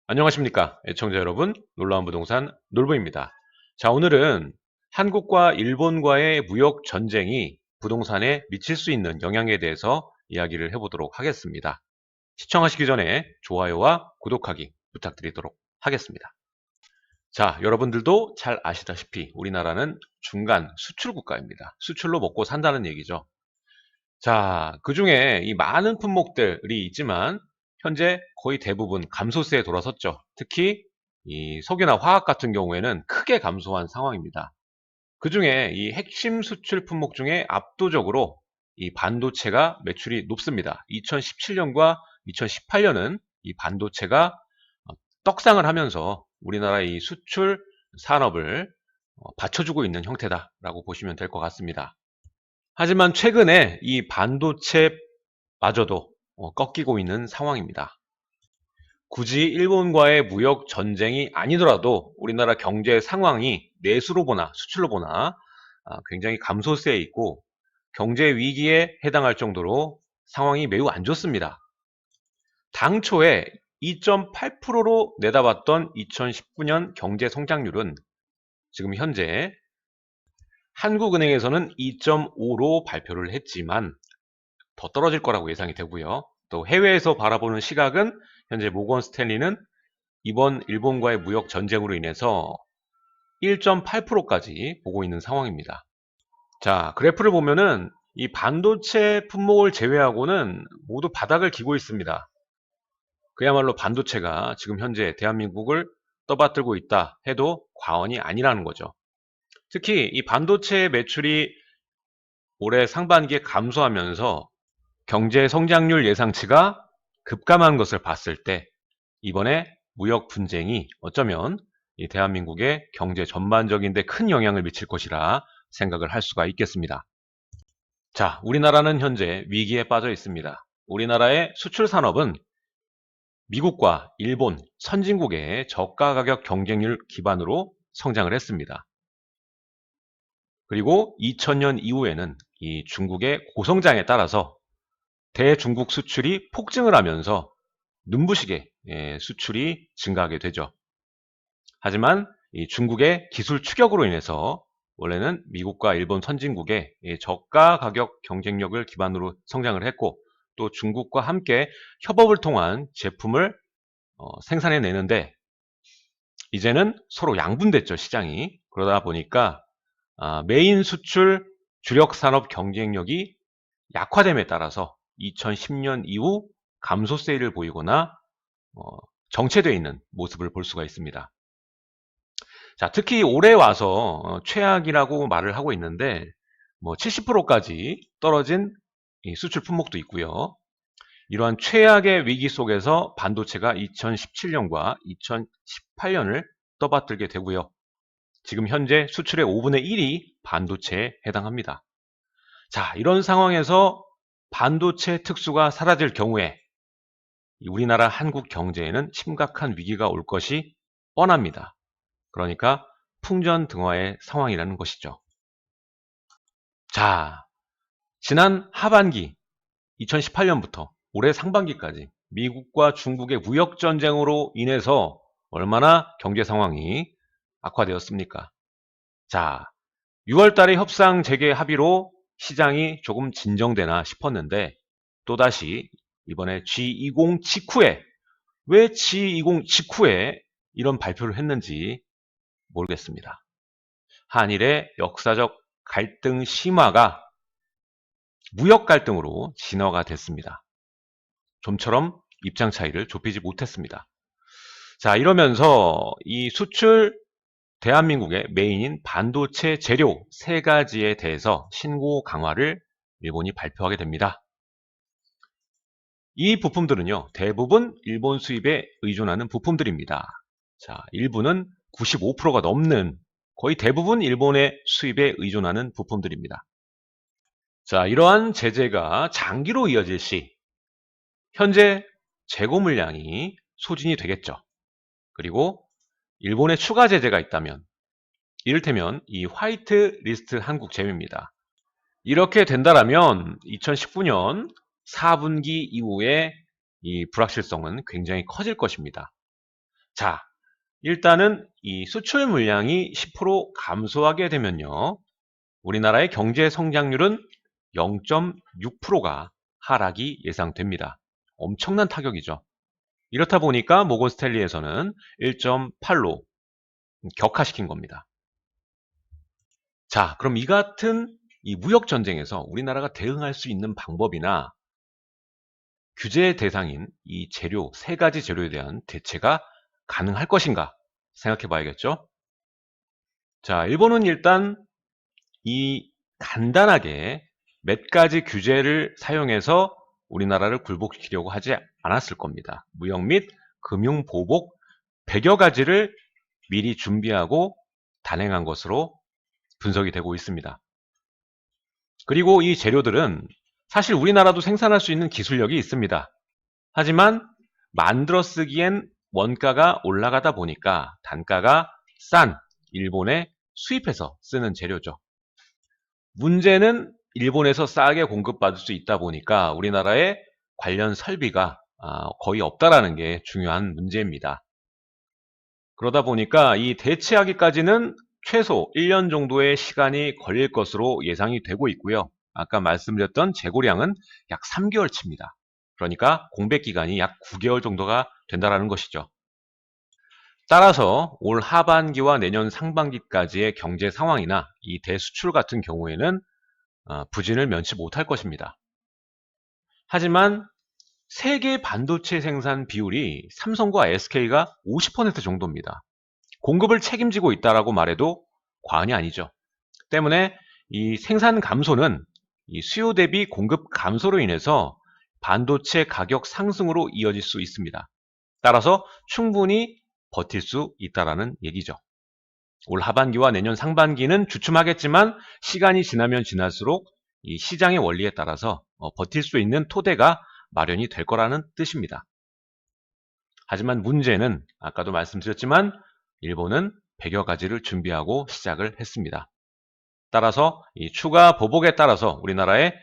안녕하십니까 애청자 여러분, 놀라운 부동산 놀부입니다. 자, 오늘은 한국과 일본과의 무역 전쟁이 부동산에 미칠 수 있는 영향에 대해서 이야기를 해보도록 하겠습니다. 시청하시기 전에 좋아요와 구독하기 부탁드리도록 하겠습니다. 자, 여러분들도 잘 아시다시피 우리나라는 중간 수출 국가입니다. 수출로 먹고 산다는 얘기죠. 자, 그중에 이 많은 품목들이 있지만 현재 거의 대부분 감소세에 돌아섰죠. 특히 이 석유나 화학 같은 경우에는 크게 감소한 상황입니다. 그중에 이 핵심 수출 품목 중에 압도적으로 이 반도체가 매출이 높습니다. 2017년과 2018년은 이 반도체가 떡상을 하면서 우리나라의 이 수출 산업을 받쳐주고 있는 형태다라고 보시면 될 것 같습니다. 하지만 최근에 이 반도체마저도 꺾이고 있는 상황입니다. 굳이 일본과의 무역 전쟁이 아니더라도 우리나라 경제 상황이 내수로 보나 수출로 보나 굉장히 감소세에 있고 경제 위기에 해당할 정도로 상황이 매우 안 좋습니다. 당초에 2.8%로 내다봤던 2019년 경제 성장률은 지금 현재 한국은행에서는 2.5로 발표를 했지만 더 떨어질 거라고 예상이 되고요. 또 해외에서 바라보는 시각은 현재 모건 스탠리는 이번 일본과의 무역 전쟁으로 인해서 1.8%까지 보고 있는 상황입니다. 자, 그래프를 보면은 이 반도체 품목을 제외하고는 모두 바닥을 기고 있습니다. 그야말로 반도체가 지금 현재 대한민국을 떠받들고 있다 해도 과언이 아니라는 거죠. 특히 이 반도체 매출이 올해 상반기에 감소하면서 경제 성장률 예상치가 급감한 것을 봤을 때 이번에 무역 분쟁이 어쩌면 이 대한민국의 경제 전반적인 데 큰 영향을 미칠 것이라 생각을 할 수가 있겠습니다. 자, 우리나라는 현재 위기에 빠져 있습니다. 우리나라의 수출 산업은 미국과 일본, 선진국의 저가 가격 경쟁률 기반으로 성장을 했습니다. 그리고 2000년 이후에는 이 중국의 고성장에 따라서 대중국 수출이 폭증을 하면서 눈부시게 수출이 증가하게 되죠. 하지만 이 중국의 기술 추격으로 인해서 원래는 미국과 일본 선진국의 저가 가격 경쟁력을 기반으로 성장을 했고 또 중국과 함께 협업을 통한 제품을 생산해내는데 이제는 서로 양분됐죠, 시장이. 그러다 보니까 메인 수출 주력 산업 경쟁력이 약화됨에 따라서 2010년 이후 감소세를 보이거나 정체되어 있는 모습을 볼 수가 있습니다. 자, 특히 올해 와서 최악이라고 말을 하고 있는데 뭐 70%까지 떨어진 수출 품목도 있고요. 이러한 최악의 위기 속에서 반도체가 2017년과 2018년을 떠받들게 되고요. 지금 현재 수출의 5분의 1이 반도체에 해당합니다. 자, 이런 상황에서 반도체 특수가 사라질 경우에 우리나라 한국 경제에는 심각한 위기가 올 것이 뻔합니다. 그러니까 풍전등화의 상황이라는 것이죠. 자, 지난 하반기 2018년부터 올해 상반기까지 미국과 중국의 무역 전쟁으로 인해서 얼마나 경제 상황이 악화되었습니까? 자, 6월 달에 협상 재개 합의로 시장이 조금 진정되나 싶었는데 또다시 이번에 G20 직후에 왜 G20 직후에 이런 발표를 했는지 모르겠습니다. 한일의 역사적 갈등 심화가 무역 갈등으로 진화가 됐습니다. 좀처럼 입장 차이를 좁히지 못했습니다. 자, 이러면서 이 수출 대한민국의 메인인 반도체 재료 3가지에 대해서 신고 강화를 일본이 발표하게 됩니다. 이 부품들은요, 대부분 일본 수입에 의존하는 부품들입니다. 자, 일부는 95%가 넘는 거의 대부분 일본의 수입에 의존하는 부품들입니다. 자, 이러한 제재가 장기로 이어질 시 현재 재고 물량이 소진이 되겠죠. 그리고 일본에 추가 제재가 있다면 이를테면 이 화이트 리스트 한국 제외입니다. 이렇게 된다라면 2019년 4분기 이후에 이 불확실성은 굉장히 커질 것입니다. 자, 일단은 이 수출 물량이 10% 감소하게 되면요. 우리나라의 경제 성장률은 0.6%가 하락이 예상됩니다. 엄청난 타격이죠. 이렇다 보니까 모건 스탠리에서는 1.8로 격하시킨 겁니다. 자, 그럼 이 같은 이 무역 전쟁에서 우리나라가 대응할 수 있는 방법이나 규제 대상인 이 재료, 세 가지 재료에 대한 대체가 가능할 것인가 생각해 봐야겠죠. 자, 일본은 일단 이 간단하게 몇 가지 규제를 사용해서 우리나라를 굴복시키려고 하지 않았을 겁니다. 무역 및 금융 보복 100여 가지를 미리 준비하고 단행한 것으로 분석이 되고 있습니다. 그리고 이 재료들은 사실 우리나라도 생산할 수 있는 기술력이 있습니다. 하지만 만들어 쓰기엔 원가가 올라가다 보니까 단가가 싼 일본에 수입해서 쓰는 재료죠. 문제는 일본에서 싸게 공급받을 수 있다 보니까 우리나라의 관련 설비가 거의 없다라는 게 중요한 문제입니다. 그러다 보니까 이 대체하기까지는 최소 1년 정도의 시간이 걸릴 것으로 예상이 되고 있고요. 아까 말씀드렸던 재고량은 약 3개월치입니다. 그러니까 공백 기간이 약 9개월 정도가 된다는 것이죠. 따라서 올 하반기와 내년 상반기까지의 경제 상황이나 이 대수출 같은 경우에는 부진을 면치 못할 것입니다. 하지만 세계 반도체 생산 비율이 삼성과 SK가 50% 정도입니다. 공급을 책임지고 있다라고 말해도 과언이 아니죠. 때문에 이 생산 감소는 이 수요 대비 공급 감소로 인해서 반도체 가격 상승으로 이어질 수 있습니다. 따라서 충분히 버틸 수 있다라는 얘기죠. 올 하반기와 내년 상반기는 주춤하겠지만 시간이 지나면 지날수록 이 시장의 원리에 따라서 버틸 수 있는 토대가 마련이 될 거라는 뜻입니다. 하지만 문제는 아까도 말씀드렸지만 일본은 100여 가지를 준비하고 시작을 했습니다. 따라서 이 추가 보복에 따라서 우리나라의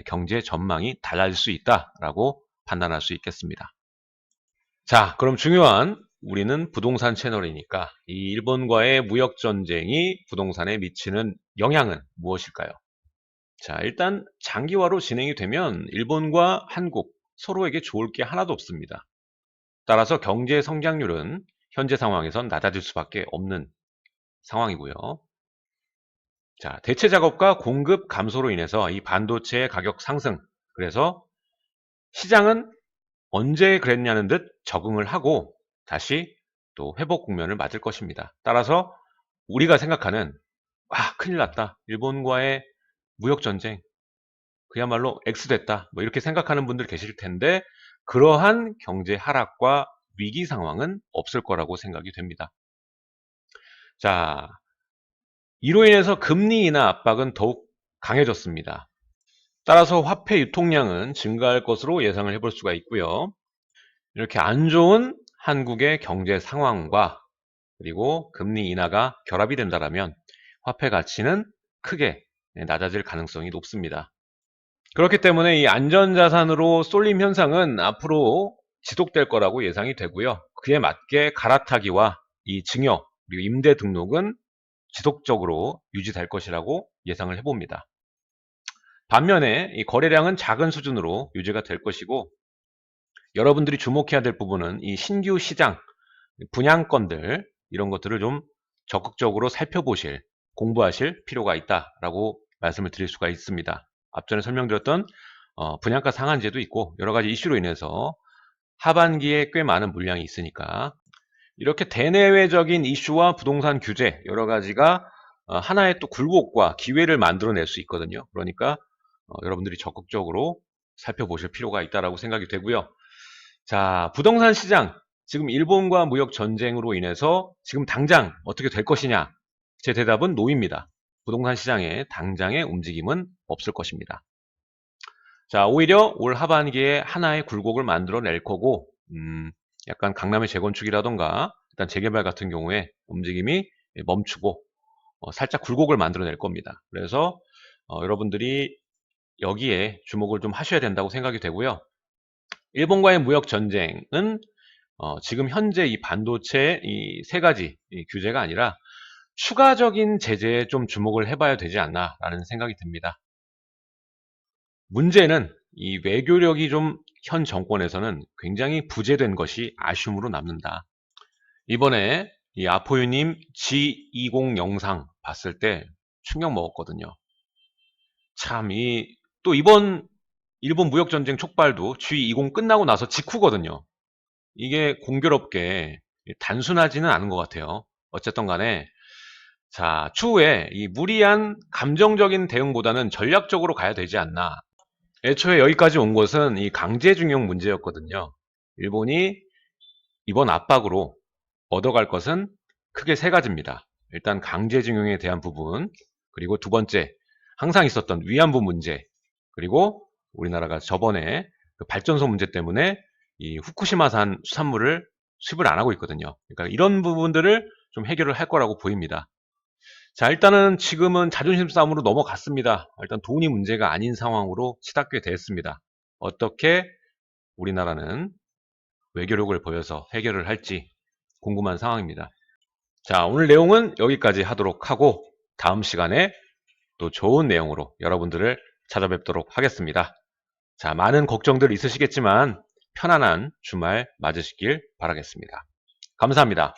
경제 전망이 달라질 수 있다라고 판단할 수 있겠습니다. 자, 그럼 중요한 우리는 부동산 채널이니까 이 일본과의 무역 전쟁이 부동산에 미치는 영향은 무엇일까요? 자, 일단 장기화로 진행이 되면 일본과 한국 서로에게 좋을 게 하나도 없습니다. 따라서 경제 성장률은 현재 상황에선 낮아질 수밖에 없는 상황이고요. 자, 대체 작업과 공급 감소로 인해서 이 반도체의 가격 상승, 그래서 시장은 언제 그랬냐는 듯 적응을 하고 다시 또 회복 국면을 맞을 것입니다. 따라서 우리가 생각하는 큰일 났다. 일본과의 무역 전쟁 그야말로 X됐다. 뭐 이렇게 생각하는 분들 계실 텐데 그러한 경제 하락과 위기 상황은 없을 거라고 생각이 됩니다. 자, 이로 인해서 금리 인하 압박은 더욱 강해졌습니다. 따라서 화폐 유통량은 증가할 것으로 예상을 해볼 수가 있고요. 이렇게 안 좋은 한국의 경제 상황과 그리고 금리 인하가 결합이 된다면 화폐 가치는 크게 낮아질 가능성이 높습니다. 그렇기 때문에 이 안전자산으로 쏠림 현상은 앞으로 지속될 거라고 예상이 되고요. 그에 맞게 갈아타기와 이 증여 그리고 임대 등록은 지속적으로 유지될 것이라고 예상을 해봅니다. 반면에 이 거래량은 작은 수준으로 유지가 될 것이고 여러분들이 주목해야 될 부분은 이 신규 시장 분양건들 이런 것들을 좀 적극적으로 살펴보실 공부하실 필요가 있다라고 말씀을 드릴 수가 있습니다. 앞전에 설명드렸던 분양가 상한제도 있고 여러 가지 이슈로 인해서 하반기에 꽤 많은 물량이 있으니까 이렇게 대내외적인 이슈와 부동산 규제 여러 가지가 하나의 또 굴곡과 기회를 만들어낼 수 있거든요. 그러니까 여러분들이 적극적으로 살펴보실 필요가 있다라고 생각이 되고요. 자, 부동산 시장 지금 일본과 무역 전쟁으로 인해서 지금 당장 어떻게 될 것이냐? 제 대답은 노입니다. 부동산 시장에 당장의 움직임은 없을 것입니다. 자, 오히려 올 하반기에 하나의 굴곡을 만들어낼 거고 약간 강남의 재건축이라던가 일단 재개발 같은 경우에 움직임이 멈추고 살짝 굴곡을 만들어낼 겁니다. 그래서 여러분들이 여기에 주목을 좀 하셔야 된다고 생각이 되고요. 일본과의 무역 전쟁은 지금 현재 이 반도체 이 세 가지 이 규제가 아니라 추가적인 제재에 좀 주목을 해봐야 되지 않나라는 생각이 듭니다. 문제는 이 외교력이 좀 현 정권에서는 굉장히 부재된 것이 아쉬움으로 남는다. 이번에 이 아포유님 G20 영상 봤을 때 충격 먹었거든요. 참, 또 이번 일본 무역전쟁 촉발도 G20 끝나고 나서 직후거든요. 이게 공교롭게 단순하지는 않은 것 같아요. 어쨌든 간에, 자, 추후에 이 무리한 감정적인 대응보다는 전략적으로 가야 되지 않나. 애초에 여기까지 온 것은 이 강제징용 문제였거든요. 일본이 이번 압박으로 얻어갈 것은 크게 세 가지입니다. 일단 강제징용에 대한 부분, 그리고 두 번째, 항상 있었던 위안부 문제, 그리고 우리나라가 저번에 그 발전소 문제 때문에 이 후쿠시마산 수산물을 수입을 안 하고 있거든요. 그러니까 이런 부분들을 좀 해결을 할 거라고 보입니다. 자, 일단은 지금은 자존심 싸움으로 넘어갔습니다. 일단 돈이 문제가 아닌 상황으로 치닫게 됐습니다. 어떻게 우리나라는 외교력을 보여서 해결을 할지 궁금한 상황입니다. 자, 오늘 내용은 여기까지 하도록 하고 다음 시간에 또 좋은 내용으로 여러분들을 찾아뵙도록 하겠습니다. 자, 많은 걱정들 있으시겠지만 편안한 주말 맞으시길 바라겠습니다. 감사합니다.